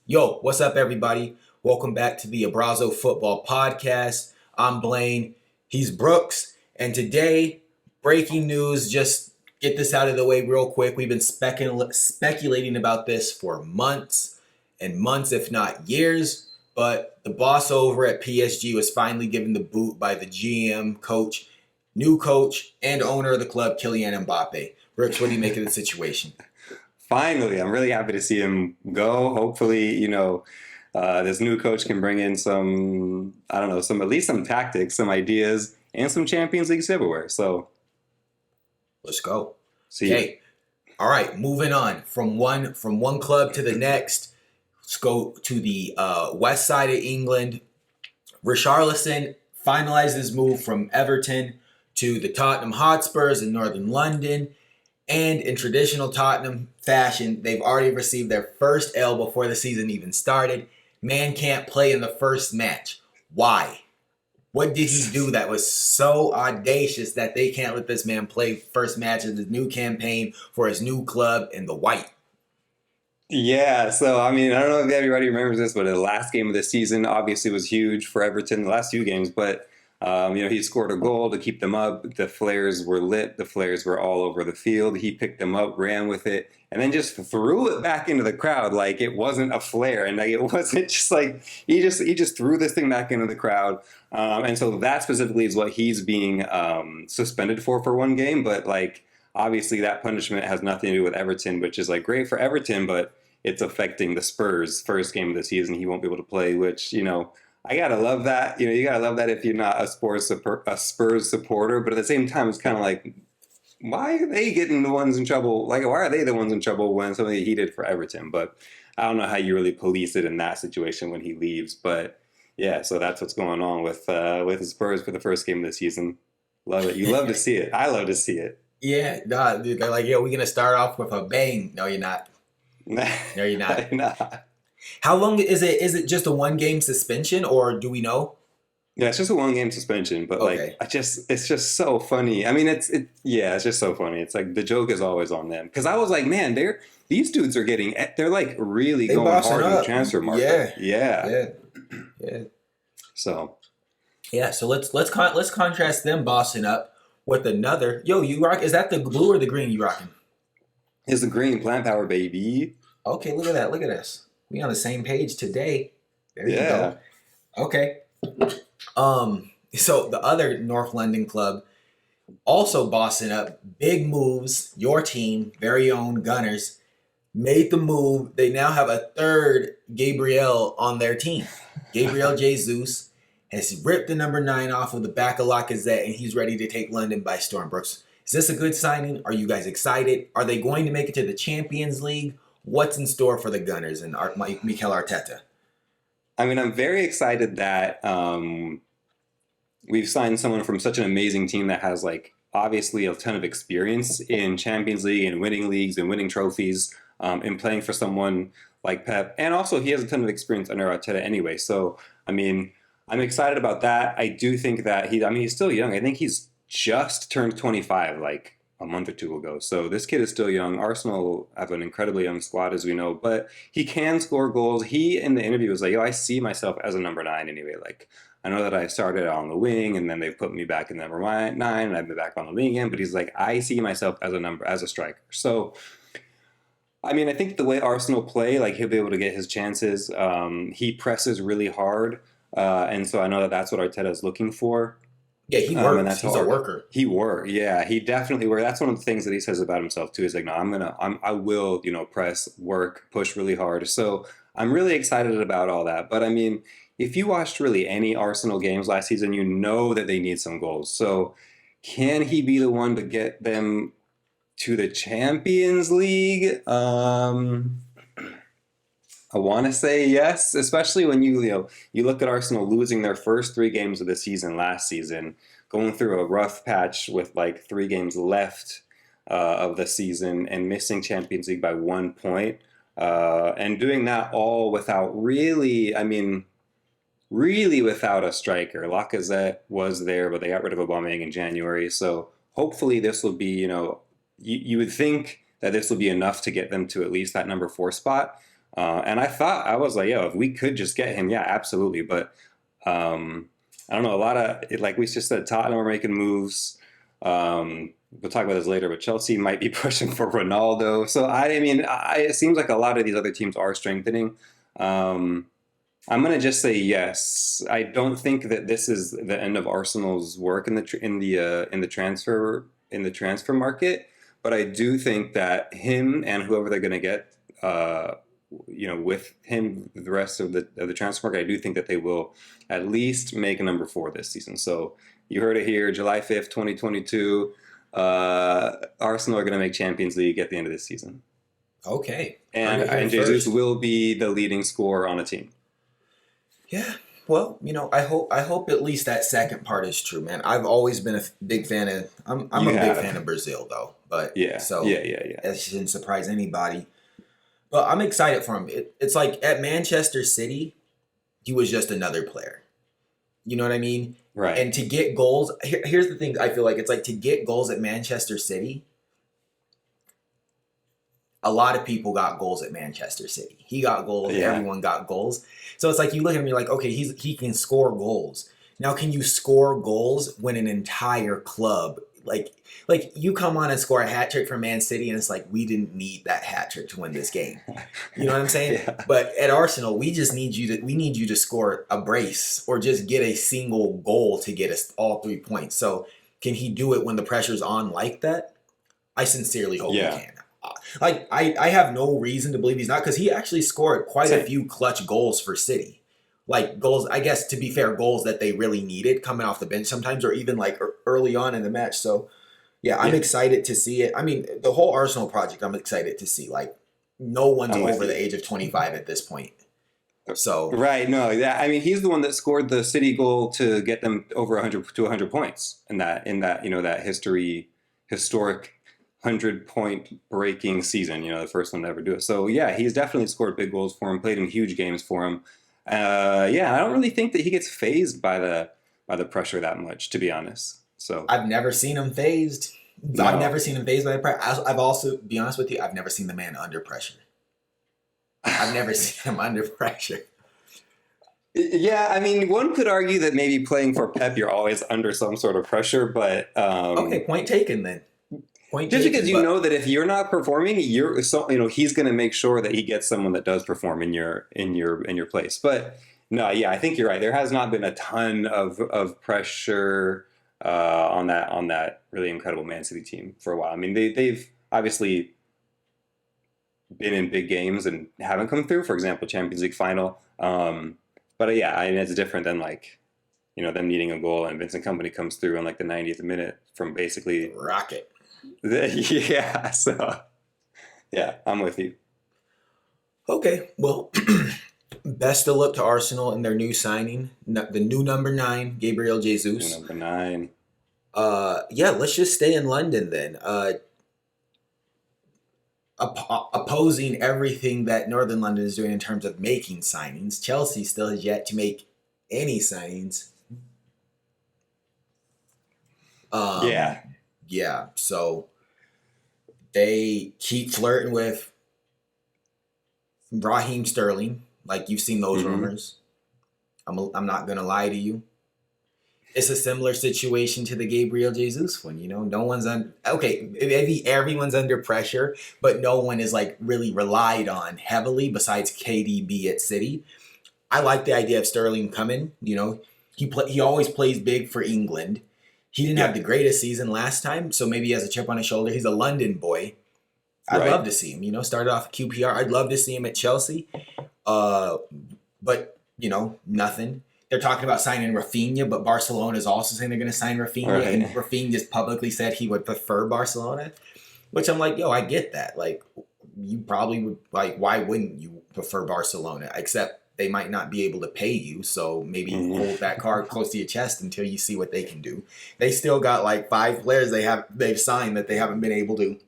Yo, what's up, everybody? Welcome back to the Abrazo Football Podcast. I'm Blaine. He's Brooks. And today, breaking news, just get this out of the way real quick. We've been speculating about this for months and months, if not years. But the boss over at PSG was finally given the boot by the GM, new coach, and owner of the club, Kylian Mbappe. Brooks, what do you make of the situation? Finally, I'm really happy to see him go. Hopefully, this new coach can bring in I don't know, at least some tactics, some ideas, and some Champions League silverware. So, Let's go. see you. Okay. All right, moving on from one club to the next. Let's go to the west side of England. Richarlison finalized his move from Everton to the Tottenham Hotspurs in northern London. And in traditional Tottenham fashion, they've already received their first L before the season even started. Man can't play in the first match. Why? What did he do that was so audacious that they can't let this man play first match of his new campaign for his new club in the white? Yeah, so I mean, I don't know if everybody remembers this, but the last game of the season obviously was huge for Everton, the last few games, but he scored a goal to keep them up. The flares were lit, the flares were all over the field. He picked them up, ran with it, and then just threw it back into the crowd like it wasn't a flare, and like it wasn't just like he just threw this thing back into the crowd. And so that specifically is what he's being suspended for one game, but like obviously that punishment has nothing to do with Everton, which is like great for Everton, but it's affecting the Spurs first game of the season. He won't be able to play, which, I gotta love that. You gotta love that if you're not a Spurs supporter, but at the same time, it's kind of like, why are they getting the ones in trouble? Like, why are they the ones in trouble when something he did for Everton? But I don't know how you really police it in that situation when he leaves. But yeah, so that's what's going on with the Spurs for the first game of the season. Love it. You love to see it. I love to see it. Yeah, nah, dude, they're like, yo, we're gonna start off with a bang. No, you're not. No, you're not. Nah. How long is it? Is it just a one game suspension, or do we know? Yeah, it's just a one game suspension, but like Okay. it's just so funny. I mean, yeah, it's just so funny. It's like the joke is always on them because I was like, man, these dudes are they're like really They going bossing hard in the up. transfer market. Yeah. Yeah, Yeah. Yeah. so Yeah. So let's contrast them bossing up with another. Yo, you rock. Is that the blue or the green you rocking? it's the green plant power, baby. Okay, look at that. Look at us. We on the same page today. There you Yeah, go. Okay. So the other North London club also bossing up big moves. Your team, very own Gunners, made the move. They now have a third Gabriel on their team. Gabriel Jesus has ripped the number 9 off of the back of Lacazette, and he's ready to take London by storm. Brooks, is this a good signing? Are you guys excited? Are they going to make it to the Champions League? What's in store for the Gunners and Mikel Arteta? I mean, I'm very excited that we've signed someone from such an amazing team that has like obviously a ton of experience in Champions League and winning leagues and winning trophies, and playing for someone like Pep. And also, he has a ton of experience under Arteta anyway. So, I mean, I'm excited about that. I do think that he's still young. I think he's just turned 25 like a month or two ago. So this kid is still young. Arsenal have an incredibly young squad, as we know, but he can score goals. He, in the interview, was like, yo, I see myself as a number 9 anyway. Like, I know that I started on the wing and then they put me back in number 9 and I've been back on the wing again. But he's like, I see myself as a striker. So, I mean, I think the way Arsenal play, like he'll be able to get his chances. He presses really hard. And so I know that that's what Arteta is looking for. Yeah, he And works. that's He's a hard. worker. Yeah, he definitely worked. That's one of the things that he says about himself too. Is like, no, I will, press, work, push really hard. So I'm really excited about all that. But I mean, if you watched really any Arsenal games last season, you know that they need some goals. So can he be the one to get them to the Champions League? I want to say yes, especially when you look at Arsenal losing their first 3 games of the season last season, going through a rough patch with like 3 games left of the season and missing Champions League by 1 point, and doing that all without really, I mean, really without a striker. Lacazette was there, but they got rid of Aubameyang in January, so hopefully this will be, you would think that this will be enough to get them to at least that number 4 spot. And I was like, yo, if we could just get him, yeah, absolutely. But I don't know, a lot of, like we just said, Tottenham are making moves. We'll talk about this later, but Chelsea might be pushing for Ronaldo. So it seems like a lot of these other teams are strengthening. I'm gonna just say yes. I don't think that this is the end of Arsenal's work in the transfer market, but I do think that him and whoever they're gonna get, with him the rest of the transfer market, I do think that they will at least make a number 4 this season. So you heard it here, July 5th, 2022. Arsenal are gonna make Champions League at the end of this season, Okay. and Jesus will be the leading scorer on a team. Yeah. Well, I hope at least that second part is true, man. I've always been a big fan of. I'm a big fan of Brazil, though. But Yeah, so yeah. that shouldn't surprise anybody. But I'm excited for him. It's like at Manchester City, he was just another player. You know what I mean? Right. And to get goals, here's the thing. I feel like it's like to get goals at Manchester City. A lot of people got goals at Manchester City. He got goals. Yeah. Everyone got goals. So it's like you look at him, you're like, okay, he can score goals. Now, can you score goals when an entire club like you come on and score a hat trick for Man City, and it's like we didn't need that hat trick to win this game. You know what I'm saying? Yeah. But at Arsenal, we need you to score a brace or just get a single goal to get us all 3 points. So can he do it when the pressure's on like that? I sincerely hope he can. Like I have no reason to believe he's not, because he actually scored quite a few clutch goals for City. Like goals, I guess, to be fair, goals that they really needed coming off the bench sometimes, or even like early on in the match. So yeah, I'm excited to see it. I mean, the whole Arsenal project, I'm excited to see. Like no one's over the age of 25 at this point. So right, no, I mean, he's the one that scored the City goal to get them over 100 points in that that historic 100-point breaking season. The first one to ever do it. So yeah, he's definitely scored big goals for him, played in huge games for him. I don't really think that he gets phased by the pressure that much, to be honest. So I've never seen him phased. No. I've never seen him phased by the pressure. I've also, be honest with you, I've never seen the man under pressure. I've never seen him under pressure. Yeah, I mean, one could argue that maybe playing for Pep, you're always under some sort of pressure, but okay, point taken then. Just because you know that if you're not performing, he's going to make sure that he gets someone that does perform in your place. But no, yeah, I think you're right. There has not been a ton of pressure on that really incredible Man City team for a while. I mean, they've obviously been in big games and haven't come through. For example, Champions League final. But yeah, I mean, it's different than them needing a goal and Vincent Kompany comes through in like the 90th minute from basically rocket. Yeah, so yeah, I'm with you. Okay, well, best of luck to Arsenal and their new signing, the new number 9, Gabriel Jesus. Number 9. Yeah, let's just stay in London then. Opposing everything that Northern London is doing in terms of making signings, Chelsea still has yet to make any signings. Yeah, so they keep flirting with Raheem Sterling. Like, you've seen those rumors. I'm not going to lie to you. It's a similar situation to the Gabriel Jesus one. No one's okay, maybe everyone's under pressure, but no one is like really relied on heavily besides KDB at City. I like the idea of Sterling coming. He always plays big for England. He didn't have the greatest season last time, so maybe he has a chip on his shoulder. He's a London boy. I'd love to see him. Started off at QPR. I'd love to see him at Chelsea. But, nothing. They're talking about signing Rafinha, but Barcelona is also saying they're going to sign Rafinha. Right. And Rafinha just publicly said he would prefer Barcelona, which I'm like, yo, I get that. Like, you probably would, like, why wouldn't you prefer Barcelona? Except they might not be able to pay you, so maybe hold that card close to your chest until you see what they can do. They still got like 5 players they've signed that they haven't been able to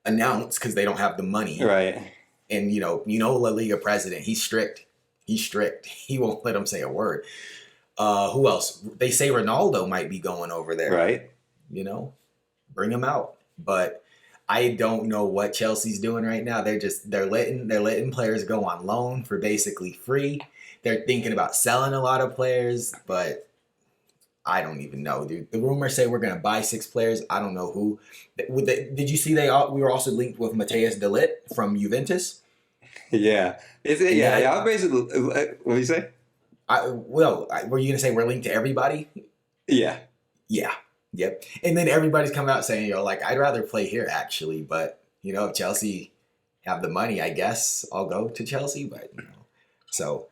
announce because they don't have the money. Right. And La Liga president, he's strict. He won't let them say a word. Who else? They say Ronaldo might be going over there. Right. Bring him out. But I don't know what Chelsea's doing right now. They're letting players go on loan for basically free. They're thinking about selling a lot of players, but I don't even know, dude. The rumors say we're gonna buy 6 players. I don't know who. Did you see we were also linked with Mateus de Ligt from Juventus? Yeah. And then Yeah. I'll basically, what do you say? were you gonna say we're linked to everybody? Yeah. Yeah. Yep. And then everybody's coming out saying, like, I'd rather play here actually, but if Chelsea have the money, I guess I'll go to Chelsea. But so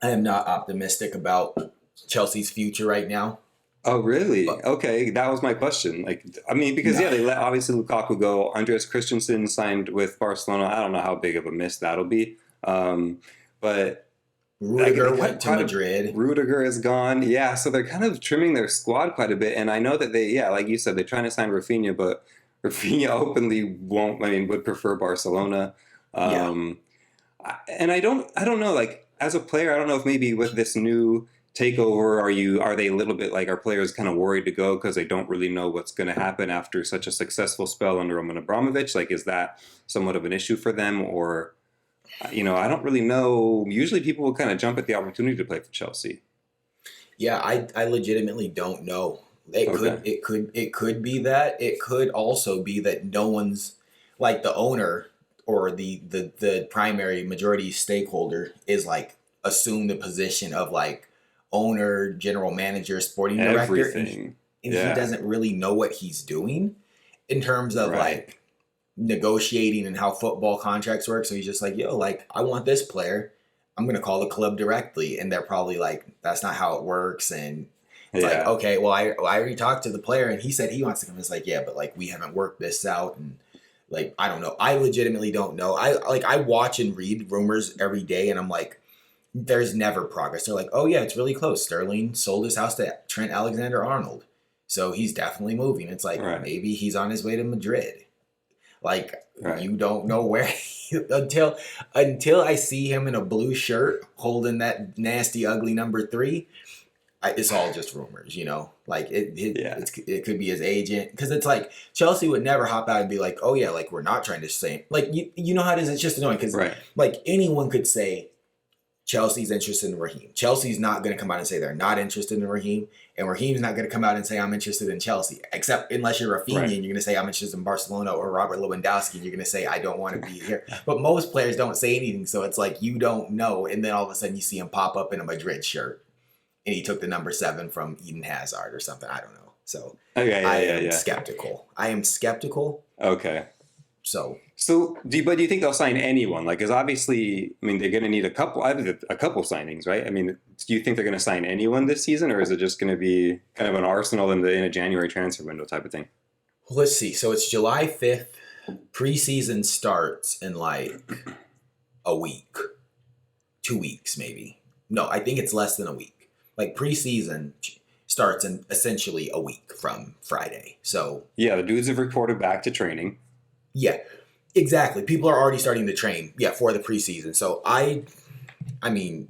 I am not optimistic about Chelsea's future right now. Oh, really? But Okay, that was my question. Like, I mean, because no, yeah, they let obviously Lukaku go. Andreas Christensen signed with Barcelona. I don't know how big of a miss that'll be. But Rudiger they went to kind of Madrid. Rudiger is gone. Yeah, so they're kind of trimming their squad quite a bit. And I know that yeah, like you said, they're trying to sign Rafinha, but Rafinha openly won't. I mean, would prefer Barcelona. Yeah. And I don't know. Like as a player, I don't know if maybe with this new takeover, are they a little bit like, are players kind of worried to go because they don't really know what's going to happen after such a successful spell under Roman Abramovich? Like, is that somewhat of an issue for them, or I don't really know. Usually, people will kind of jump at the opportunity to play for Chelsea. Yeah, I legitimately don't know. Okay. It could be that. It could also be that no one's like the owner or the primary majority stakeholder is like assumed the position of like owner, general manager, sporting director, Everything. and he Yeah. doesn't really know what he's doing in terms of Right. like negotiating and how football contracts work. So he's just like, yo, like I want this player. I'm gonna call the club directly, and they're probably like, that's not how it works. And it's like, Yeah. okay, well, I already talked to the player, and he said he wants to come. It's like, yeah, but like we haven't worked this out, and like I don't know. I legitimately don't know. I watch and read rumors every day, and I'm like, there's never progress. They're like, oh yeah, it's really close. Sterling sold his house to Trent Alexander-Arnold, so he's definitely moving. It's like Right. maybe he's on his way to Madrid. Like Right. you don't know where until I see him in a blue shirt holding that nasty ugly number 3. It's all just rumors, Like Yeah. it could be his agent because it's like Chelsea would never hop out and be like, oh yeah, like we're not trying to say like you know how it is. It's just annoying because Right. like anyone could say Chelsea's interested in Raheem. Chelsea's not going to come out and say they're not interested in Raheem, and Raheem's not going to come out and say I'm interested in Chelsea. Except unless you're Rafinha Right. and you're going to say I'm interested in Barcelona, or Robert Lewandowski and you're going to say I don't want to be here. But most players don't say anything, so it's like you don't know, and then all of a sudden you see him pop up in a Madrid shirt, and he took the number 7 from Eden Hazard or something. I don't know. So Okay. I Yeah. am Yeah. skeptical. I am skeptical. Okay. So So, do you think they'll sign anyone? Like, because obviously, I mean, they're going to need a couple signings, right? I mean, do you think they're going to sign anyone this season, or is it just going to be kind of an arsenal in a January transfer window type of thing? let's see. So it's July 5th. Preseason starts in like a week, 2 weeks maybe. No, I think it's less than a week. Like preseason starts in essentially a week from Friday. So Yeah, the dudes have reported back to training. yeah, exactly. People are already starting to train. Yeah, for the preseason. So I mean,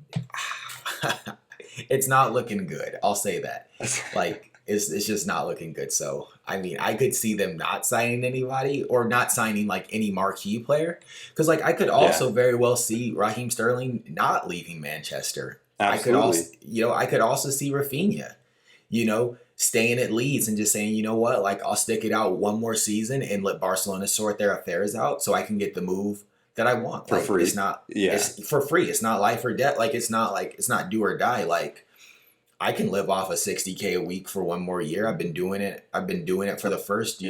it's not looking good. I'll say that. Like it's just not looking good. So I mean, I could see them not signing anybody or not signing like any marquee player because like I could Yeah, also very well see Raheem Sterling not leaving Manchester. absolutely. I could also see Rafinha, staying at Leeds and just saying, you know what, like I'll stick it out one more season and let Barcelona sort their affairs out so I can get the move that I want. For Like free. Yeah, it's for free. It's not life or death. Like it's not do or die. Like I can live off of 60K a week for one more year. I've been doing it. I've been doing it for the first,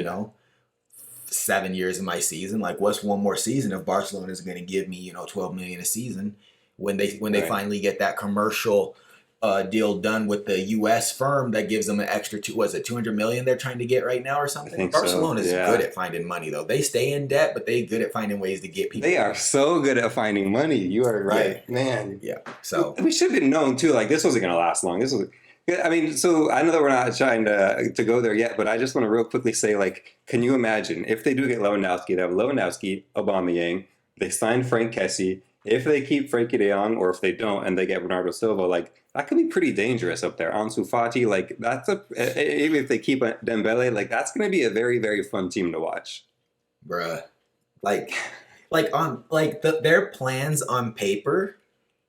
7 years of my season. Like what's one more season if Barcelona is going to give me, 12 million a season when they right. finally get that commercial deal done with the U.S. firm that gives them an extra 200 million they're trying to get right now or I something. think so. Barcelona's Yeah, good at finding money though. They stay in debt, but they good at finding ways to get people they are money. so good at finding money. You are Yeah, right, man. yeah. So We should have known too. Like this wasn't going to last long. This was. I mean, so I know that we're not trying to go there yet, but I just want to real quickly say, like, can you imagine if they do get Lewandowski? They have Lewandowski, Aubameyang. They signed Frank Kessie. if they keep Frankie De Jong or if they don't and they get Bernardo Silva, like that could be pretty dangerous up there. Ansu Fati, like even if they keep Dembele, like that's going to be a very, very fun team to watch. Bruh. Like their plans on paper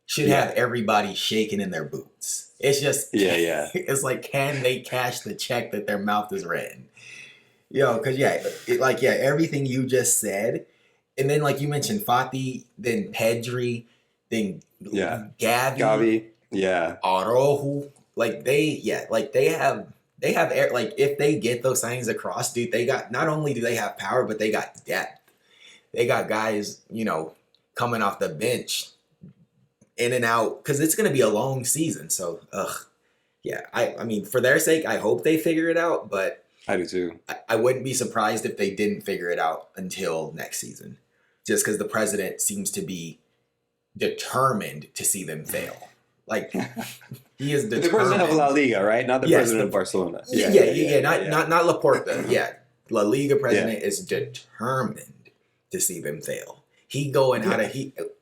should have everybody shaking in their boots. It's just it's like, can they cash the check that their mouth is written? Because everything you just said, and then like you mentioned Fati, then Pedri, then Gavi, Araujo, like they have like if they get those signings across, dude, they got, not only do they have power, but they got depth. They got guys, coming off the bench, in and out, because it's going to be a long season. So, I mean, for their sake, I hope they figure it out, but I do too. I wouldn't be surprised if they didn't figure it out until next season, just because the president seems to be determined to see them fail. Like, he is determined. The president of La Liga, right? Not the president of Barcelona. Not Laporta. Yeah, La Liga president is determined to see them fail. He going out of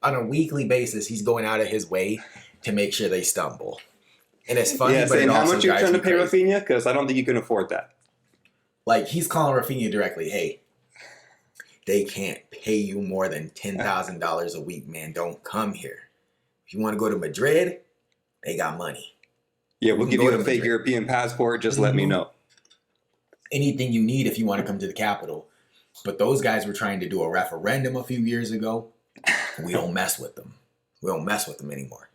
on a weekly basis, he's going out of his way to make sure they stumble. And it's funny, but it how also much you're trying to pay crazy. Rafinha? Because I don't think you can afford that. Like, he's calling Rafinha directly, hey, they can't pay you more than $10,000 a week, man. Don't come here. If you want to go to Madrid, they got money. Yeah, we'll give you a fake European passport. Just let me know. Anything you need if you want to come to the capital. But those guys were trying to do a referendum a few years ago. We don't mess with them. We don't mess with them anymore.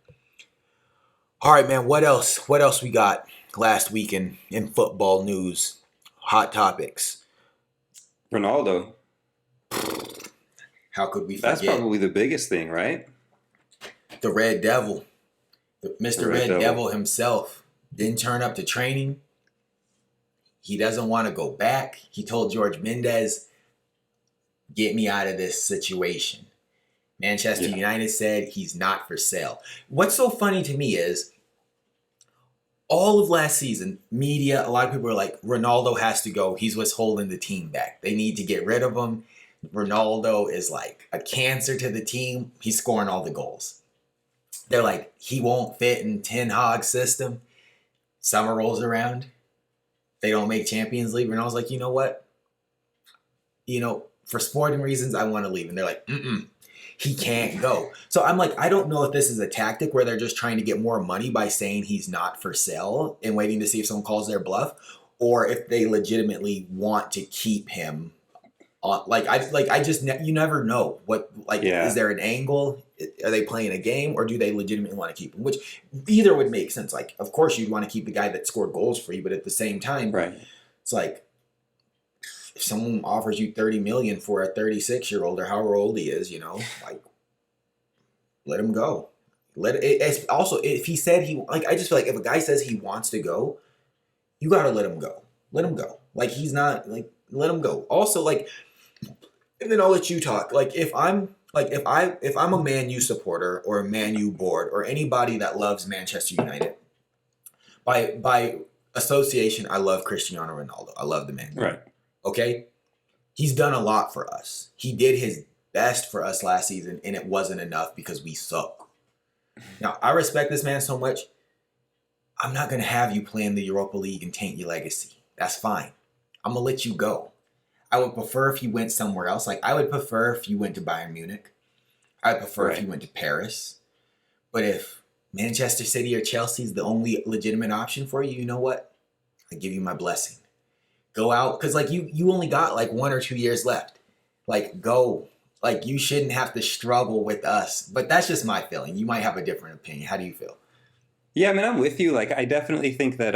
All right, man. What else? What else we got last week in football news? Hot topics. Ronaldo. How could we forget? That's probably the biggest thing, right? The Red Devil. Mr. Red Devil himself didn't turn up to training. He doesn't want to go back. He told George Mendes, get me out of this situation. Manchester United said he's not for sale. What's so funny to me is all of last season, media, a lot of people were like, Ronaldo has to go. He's what's holding the team back. They need to get rid of him. Ronaldo is like a cancer to the team. He's scoring all the goals. They're like, he won't fit in Ten Hag's system. Summer rolls around. They don't make Champions League. And I was like, you know what? For sporting reasons, I want to leave. And they're like, he can't go. So I'm like, I don't know if this is a tactic where they're just trying to get more money by saying he's not for sale and waiting to see if someone calls their bluff, or if they legitimately want to keep him on. You never know what, is there an angle? Are they playing a game, or do they legitimately want to keep him? Which either would make sense. Like, of course you'd want to keep the guy that scored goals for you, but at the same time, it's like, if someone offers you $30 million for a 36-year-old or however old he is, let him go. Also, if he said I just feel like if a guy says he wants to go, you got to let him go. Let him go. Like, he's not, let him go. Also, and then I'll let you talk. If I'm a Man U supporter or a Man U board or anybody that loves Manchester United, by association, I love Cristiano Ronaldo. I love the man. Right. Okay? He's done a lot for us. He did his best for us last season, and it wasn't enough because we suck. Now, I respect this man so much. I'm not going to have you play in the Europa League and taint your legacy. That's fine. I'm going to let you go. I would prefer if you went somewhere else. I would prefer if you went to Bayern Munich. I would prefer if you went to Paris. But if Manchester City or Chelsea is the only legitimate option for you, you know what? I give you my blessing. Go out, because you only got 1 or 2 years left. Go. You shouldn't have to struggle with us. But that's just my feeling. You might have a different opinion. How do you feel? Yeah, I mean, I'm with you. I definitely think that,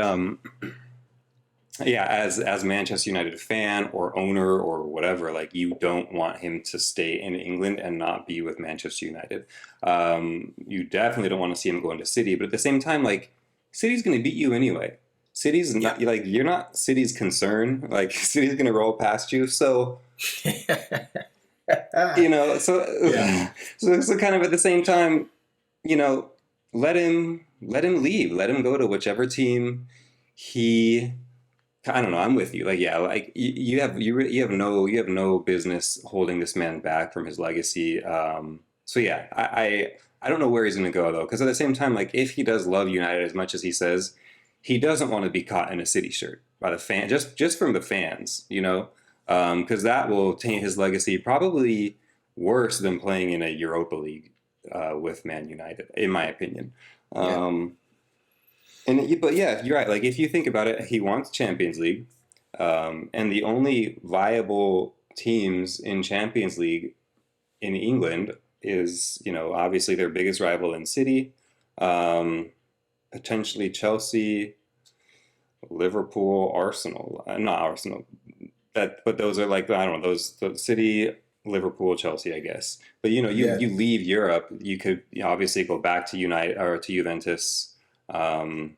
as Manchester United fan or owner or whatever, you don't want him to stay in England and not be with Manchester United. You definitely don't want to see him go into City. But at the same time, City's going to beat you anyway. City's not you're not City's concern. City's gonna roll past you. So so kind of at the same time, let him leave. Let him go to whichever team he. I don't know. I'm with you. You have no business holding this man back from his legacy. So yeah, I don't know where he's going to go though, because at the same time, like if he does love United as much as he says, he doesn't want to be caught in a City shirt by the fan, just from the fans, you know, because that will taint his legacy probably worse than playing in a Europa League with Man United, in my opinion. Yeah. Um, but yeah, you're right. Like if you think about it, he wants Champions League, and the only viable teams in Champions League in England is, you know, obviously their biggest rival in City, um, potentially Chelsea, Liverpool, Arsenal. Not Arsenal. But those are like I don't know those City, Liverpool, Chelsea, I guess. But you know, Yeah. you leave Europe, you could obviously go back to United or to Juventus. Um,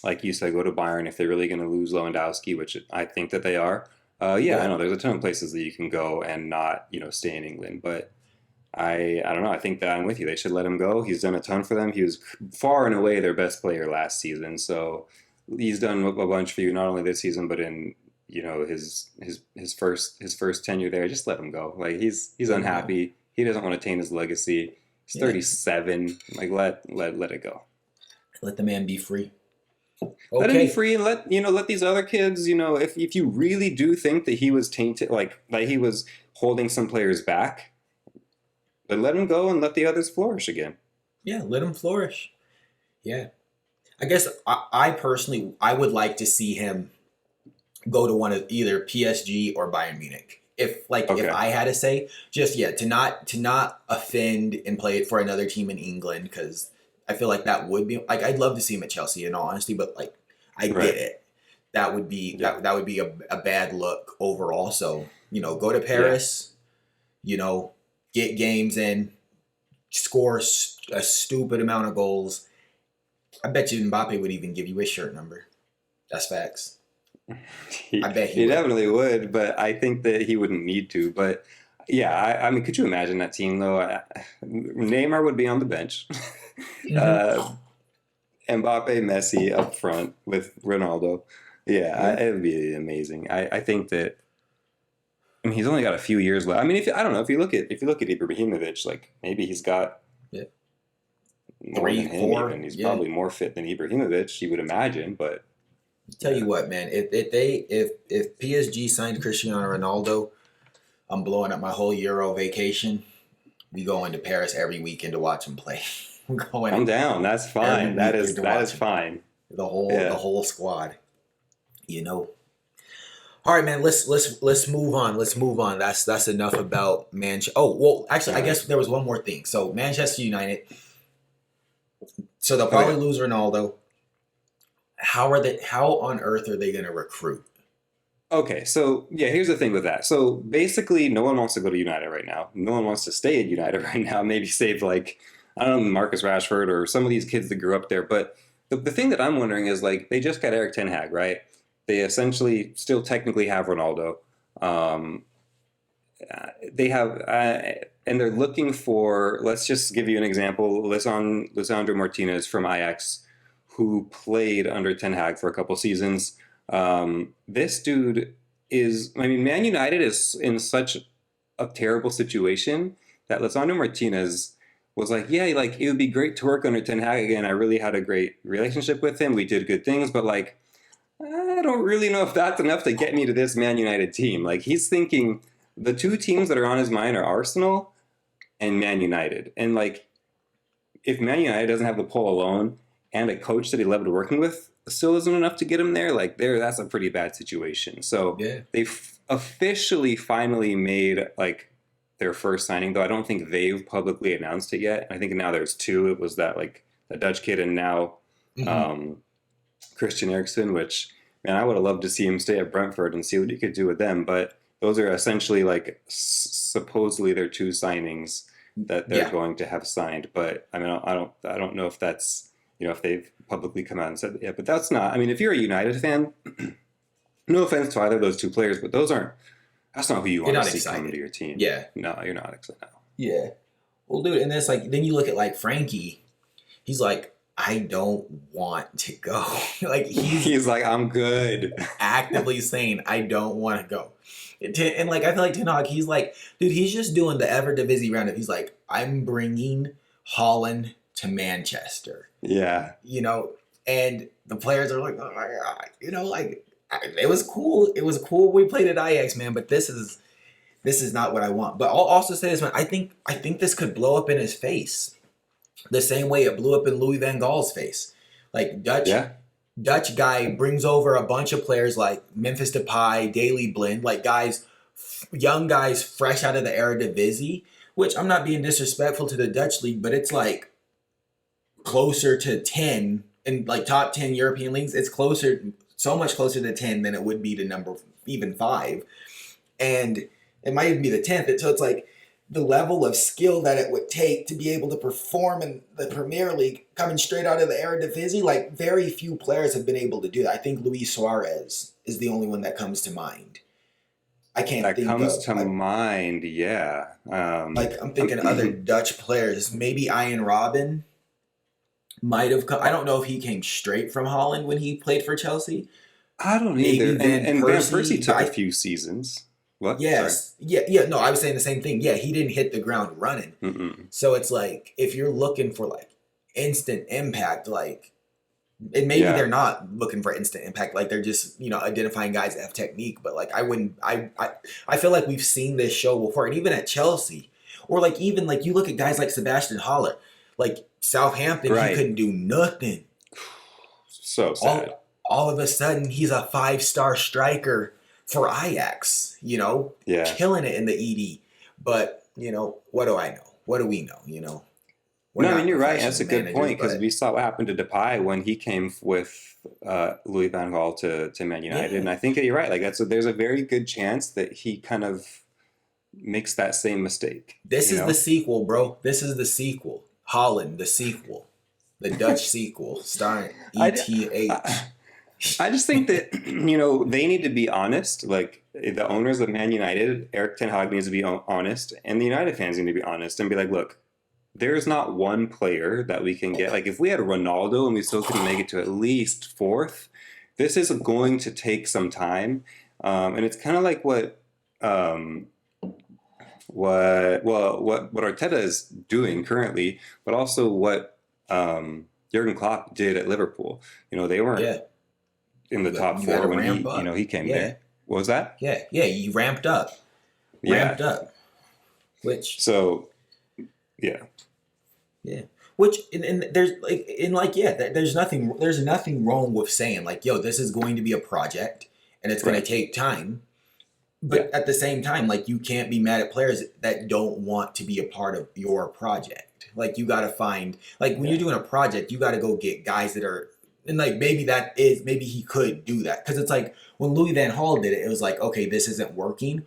like you said, go to Bayern if they're really going to lose Lewandowski, which I think that they are. Yeah, I Yeah. know there's a ton of places that you can go and not, you know, stay in England, but I don't know. I think that I'm with you. They should let him go. He's done a ton for them. He was far and away their best player last season. So he's done a bunch for you, not only this season, but in, you know, his first tenure there. Just let him go. Like he's Let him go. unhappy. He doesn't want to taint his legacy. He's Yeah. 37. Like let it go. Let the man be free. Let him be Okay. free and let these other kids, you know, if you really do think that he was tainted, like he was holding some players back, but let him go and let the others flourish again. Yeah. Let him flourish. Yeah. I guess I personally I would like to see him go to one of either PSG or Bayern Munich. If Okay. I had to say, just yeah, to not offend and play it for another team in England because I feel like that would be like I'd love to see him at Chelsea in all honesty, but like I get Right. it. That would be Yeah. that would be a bad look overall. So, go to Yeah. Paris, you know, get games in, score a stupid amount of goals. I bet you Mbappe would even give you his shirt number. That's facts. I bet he He would. definitely would, but I think that he wouldn't need to. But yeah, I mean, could you imagine that team though? Neymar would be on the bench. Hmm. uh, Mbappe, Messi up front with Ronaldo. Yeah, Yeah. it would be amazing. I think that. I mean, he's only got a few years left. I mean, if I don't know if you look at Ibrahimovic, like maybe he's got Yeah. more than Three, him. four. Even he's Yeah. probably more fit than Ibrahimovic. You would imagine, but Tell yeah. you what, man. If PSG signed Cristiano Ronaldo, I'm blowing up my whole Euro vacation. We go into Paris every weekend to watch him play. I'm going I'm down. That's every fine. That is weekend to that is watch him. fine. The Yeah. whole squad. You know. All right, man. Let's move on. Let's move on. That's enough about Manchester. Oh well, actually, All I right. guess there was one more thing. So Manchester United. So they'll probably Okay. lose Ronaldo. How on earth are they going to recruit? Okay. So yeah, here's the thing with that. So basically, no one wants to go to United right now. No one wants to stay at United right now. Maybe save like I don't know Marcus Rashford or some of these kids that grew up there. But the thing that I'm wondering is like they just got Eric Ten Hag, right? They essentially still technically have Ronaldo. Um, they have, and they're looking for. Let's just give you an example. Lisandro Martinez from Ajax, who played under Ten Hag for a couple seasons. This dude is. I mean, Man United is in such a terrible situation that Lisandro Martinez was like, yeah, like it would be great to work under Ten Hag again. I really had a great relationship with him. We did good things, but like I don't really know if that's enough to get me to this Man United team. Like he's thinking the two teams that are on his mind are Arsenal and Man United. And like if Man United doesn't have the pull alone and a coach that he loved working with still isn't enough to get him there, like that's a pretty bad situation. So Yeah. they've officially finally made like their first signing, though I don't think they've publicly announced it yet. I think now there's two. It was that like the Dutch kid and now Hmm. um, Christian Eriksen, which man, I would have loved to see him stay at Brentford and see what he could do with them. But those are essentially like supposedly their two signings that they're Yeah. going to have signed. But I mean, I don't know if that's if they've publicly come out and said that yet. But that's not. I mean, if you're a United fan, no offense to either of those two players, but those aren't. That's not who you You're want to not see coming excited. to your team. Yeah. No, you're not excited. No. Yeah. Well, dude, and it's like then you look at like Frankie. He's like I don't want to go. Like He's like, I'm good. actively saying I don't want to go. And like I feel like Ten Hag, he's like, dude, he's just doing the Eredivisie roundup. He's like, I'm bringing Holland to Manchester. Yeah. You know, and the players are like, oh my god, you know, like it was cool. It was cool. We played at Ajax, man, but this is not what I want. But I'll also say this, man. I think this could blow up in his face, the same way it blew up in Louis van Gaal's face. Like Yeah. Dutch guy brings over a bunch of players like Memphis Depay, Daily Blind, like guys, young guys fresh out of the Eredivisie. Which I'm not being disrespectful to the Dutch league, but it's like closer to 10 in like top 10 European leagues. It's closer, so much closer to 10 than it would be to number even 5. And it might even be the 10th. So it's like the level of skill that it would take to be able to perform in the Premier League coming straight out of the Eredivisie, like very few players have been able to do that. I think Luis Suarez is the only one that comes to mind. I can't That think comes of to like, mind. Yeah. like I'm thinking other Dutch players. Maybe Ian Robben might have come. I don't know if he came straight from Holland when he played for Chelsea. I don't Maybe either. Van And Van Persie. Persie took a few seasons. What? Sorry. Yes. Yeah. No, I was saying the same thing. Yeah, he didn't hit the ground running. Mm-mm. So it's like if you're looking for like instant impact, like and maybe Yeah. they're not looking for instant impact, like they're just, identifying guys that have technique. But like I wouldn't I feel like we've seen this show before. And even at Chelsea, or like even like you look at guys like Sebastian Haller, like Southampton, he Right. couldn't do nothing. So sad. All of a sudden he's a 5-star striker for Ajax, Yeah. killing it in the ED. But, what do I know? What do we know? We're No, I not mean, you're right. That's a professional good managers, point because but we saw what happened to Depay when he came with Louis van Gaal to Man United. yeah. And I think that you're right. Like there's a very good chance that he kind of makes that same mistake. This you is know? the sequel, bro. This is the sequel. Holland, the sequel. The Dutch sequel starring I, ETH. I just think that, they need to be honest. Like the owners of Man United, Eric Ten Hag needs to be honest, and the United fans need to be honest and be like, look, there's not one player that we can get. Like if we had Ronaldo and we still couldn't make it to at least 4th, this is going to take some time. And it's kind of like what Arteta is doing currently, but also what Jurgen Klopp did at Liverpool. They weren't Yeah. in the top You gotta 4 when ramp up. he came Yeah. there. What was that? Yeah. You ramped up. Yeah. Which So, yeah. Yeah, which and there's nothing wrong with saying like, yo, this is going to be a project and it's going Right. to take time. But at the same time, like you can't be mad at players that don't want to be a part of your project. Like you got to find like when you're doing a project, you got to go get guys that are and like maybe he could do that because it's like when Louis van Gaal did it, it was like, okay, this isn't working.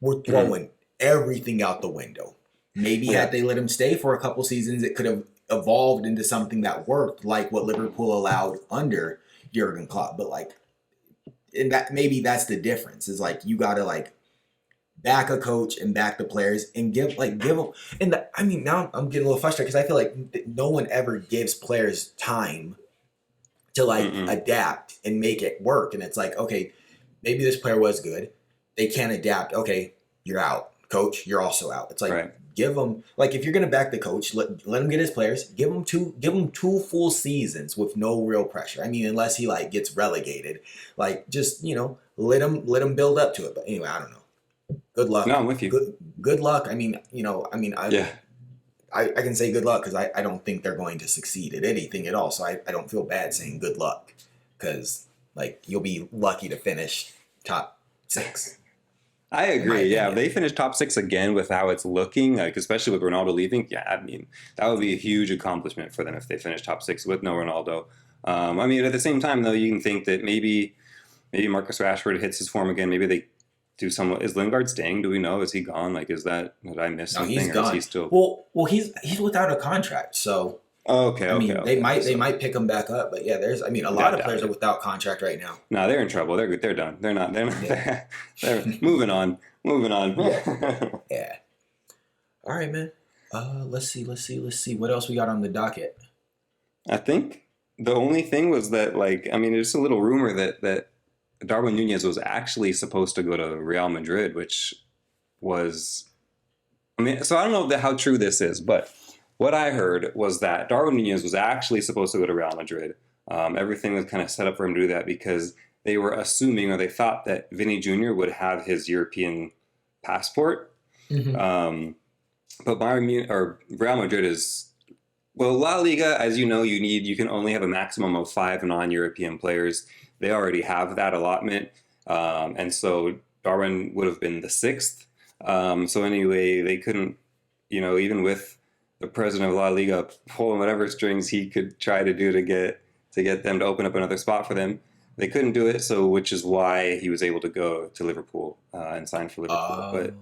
We're throwing everything out the window. Maybe had they let him stay for a couple seasons, it could have evolved into something that worked, like what Liverpool allowed under Jurgen Klopp. But like, and that maybe that's the difference. Is like you got to like back a coach and back the players and give them. And now I'm getting a little frustrated because I feel like no one ever gives players time to like adapt and make it work. And it's like, okay, maybe this player was good, they can't adapt. Okay, you're out. Coach, you're also out. It's like give them like if you're gonna back the coach, let him get his players. Give him two full seasons with no real pressure. I mean, unless he like gets relegated, like just let him build up to it. But anyway, I don't know. Good luck. No, I'm with you. Good luck. I can say good luck because I don't think they're going to succeed at anything at all. So I don't feel bad saying good luck because like you'll be lucky to finish top 6. I agree. Yeah, if they finish top 6 again with how it's looking, like especially with Ronaldo leaving, yeah, I mean that would be a huge accomplishment for them if they finish top 6 with no Ronaldo. I mean, at the same time though, you can think that maybe Marcus Rashford hits his form again. Maybe they do some. Is Lingard staying? Do we know? Is he gone? Like, did I miss something? He's gone. Or is he still? Well, he's without a contract, so. Okay. They might pick him back up, but yeah, a lot of players are without contract right now. No, they're in trouble. They're good. They're done. They're not. They're moving on. Yeah. All right, man. Let's see. What else we got on the docket? I think the only thing was that, like, I mean, there's a little rumor that Darwin Nunez was actually supposed to go to Real Madrid, which was, I mean, so I don't know how true this is, but what I heard was that Darwin Nunez was actually supposed to go to Real Madrid. Everything was kind of set up for him to do that because they were assuming, or they thought, that Vinny Jr. would have his European passport. Mm-hmm. But Real Madrid is, well, La Liga, as you know, you can only have a maximum of 5 non-European players. They already have that allotment, and so Darwin would have been the 6th. So anyway, they couldn't, even with the president of La Liga pulling whatever strings he could try to do to get them to open up another spot for them. They couldn't do it, so which is why he was able to go to Liverpool and sign for Liverpool. But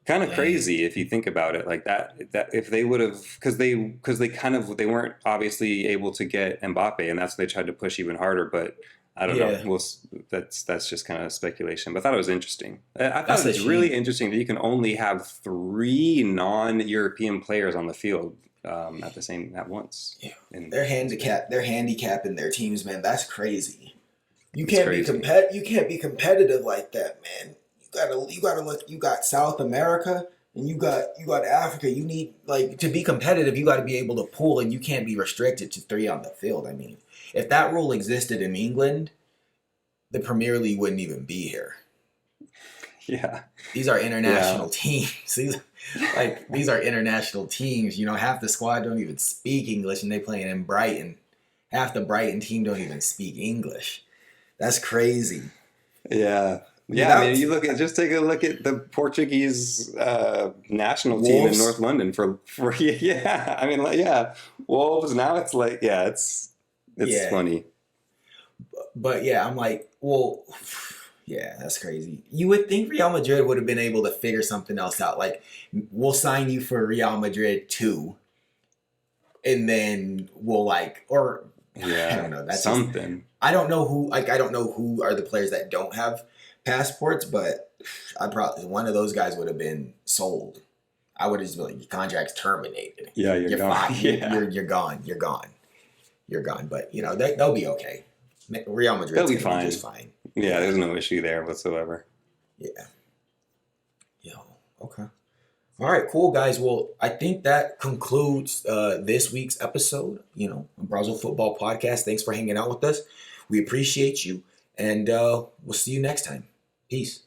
kind of crazy if you think about it like that. That if they would have, because they they weren't obviously able to get Mbappe, and that's what they tried to push even harder. But I don't know. That's just kind of speculation. But I thought it was interesting. I thought it was really interesting that you can only have 3 non-European players on the field at once. Yeah, they're handicapping their teams, man. That's crazy. You can't be competitive like that, man. You gotta look. You got South America and you got Africa. You need, like, to be competitive. You got to be able to pull, and you can't be restricted to 3 on the field. I mean, if that rule existed in England, the Premier League wouldn't even be here. Yeah, these are international teams. These are international teams. Half the squad don't even speak English, and they playing in Brighton. Half the Brighton team don't even speak English. That's crazy. Yeah. Yeah, I mean, take a look at the Portuguese national team in North London for I mean, Wolves. Now it's like, it's funny. But I'm like, well, yeah, that's crazy. You would think Real Madrid would have been able to figure something else out. Like, we'll sign you for Real Madrid 2, and then we'll I don't know. That's something. I don't know who are the players that don't have passports, but one of those guys would have been sold. I would have just been like, your contract's terminated. Yeah, you're gone. You're gone. You're gone. But they'll be okay. Real Madrid, they'll be fine. Just fine. Yeah, there's no issue there whatsoever. Yeah. Okay. All right, cool, guys. Well, I think that concludes this week's episode, on Brazil Football Podcast. Thanks for hanging out with us. We appreciate you, and we'll see you next time. Peace.